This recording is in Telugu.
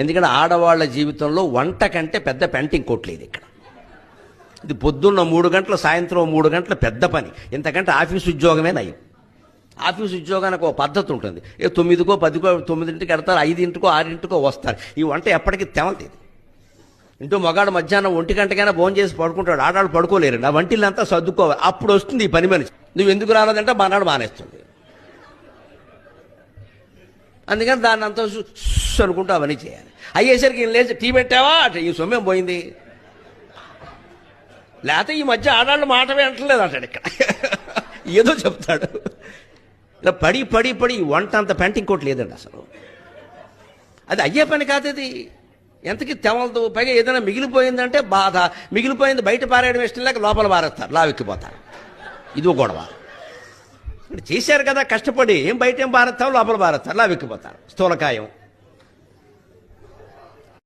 ఎందుకంటే ఆడవాళ్ళ జీవితంలో వంట కంటే పెద్ద పెంటింగ్ కొట్లేదు ఇక్కడ. ఇది పొద్దున్న 3 గంటలు, సాయంత్రం 3 గంటలు పెద్ద పని. ఇంతకంటే ఆఫీస్ ఉద్యోగమే నయం. ఆఫీస్ ఉద్యోగానికి ఒక పద్ధతి ఉంటుంది. 9కో 10కో 9ంటికి వెడతారు, 5కో 6కో వస్తారు. ఈ వంట ఎప్పటికీ తెమలలేదు. ఇంటూ మగాడు మధ్యాహ్నం 1 గంటకైనా భోజనం చేసి పడుకుంటాడు, ఆడాడు పడుకోలేరు. నా వంటిల్లంతా సర్దుకోవాలి. అప్పుడు వస్తుంది ఈ పని మనిషి. నువ్వు ఎందుకు రాలేదంటే బానాడు మానేస్తుంది. అందుకని దాన్ని అంతా అనుకుంటూ అవన్నీ చేయాలి. అయ్యేసరికి ఈయన లేచి టీ పెట్టావా అంటే ఈ సొమ్మేం పోయింది. లేకపోతే ఈ మధ్య ఆడాళ్ళు మాట వింటలేదు అంటాడు. ఇక్కడ ఏదో చెప్తాడు. ఇలా పడి పడి పడి వంట అంత పెంటింగ్ కోట్ లేదండి అసలు. అది అయ్యే పని కాదు. అది ఎంతకి తెమలదు. పైగా ఏదైనా మిగిలిపోయిందంటే బాధ. మిగిలిపోయింది బయట పారేయడం ఇష్టం లేక లోపల పారేస్తారు, లావెక్కిపోతారు. ఇదో గొడవ. చేశారు కదా కష్టపడి, ఏం బయట ఏం పారేస్తావు, లోపల పారేస్తారు, లావెక్కిపోతారు. స్థూలకాయం.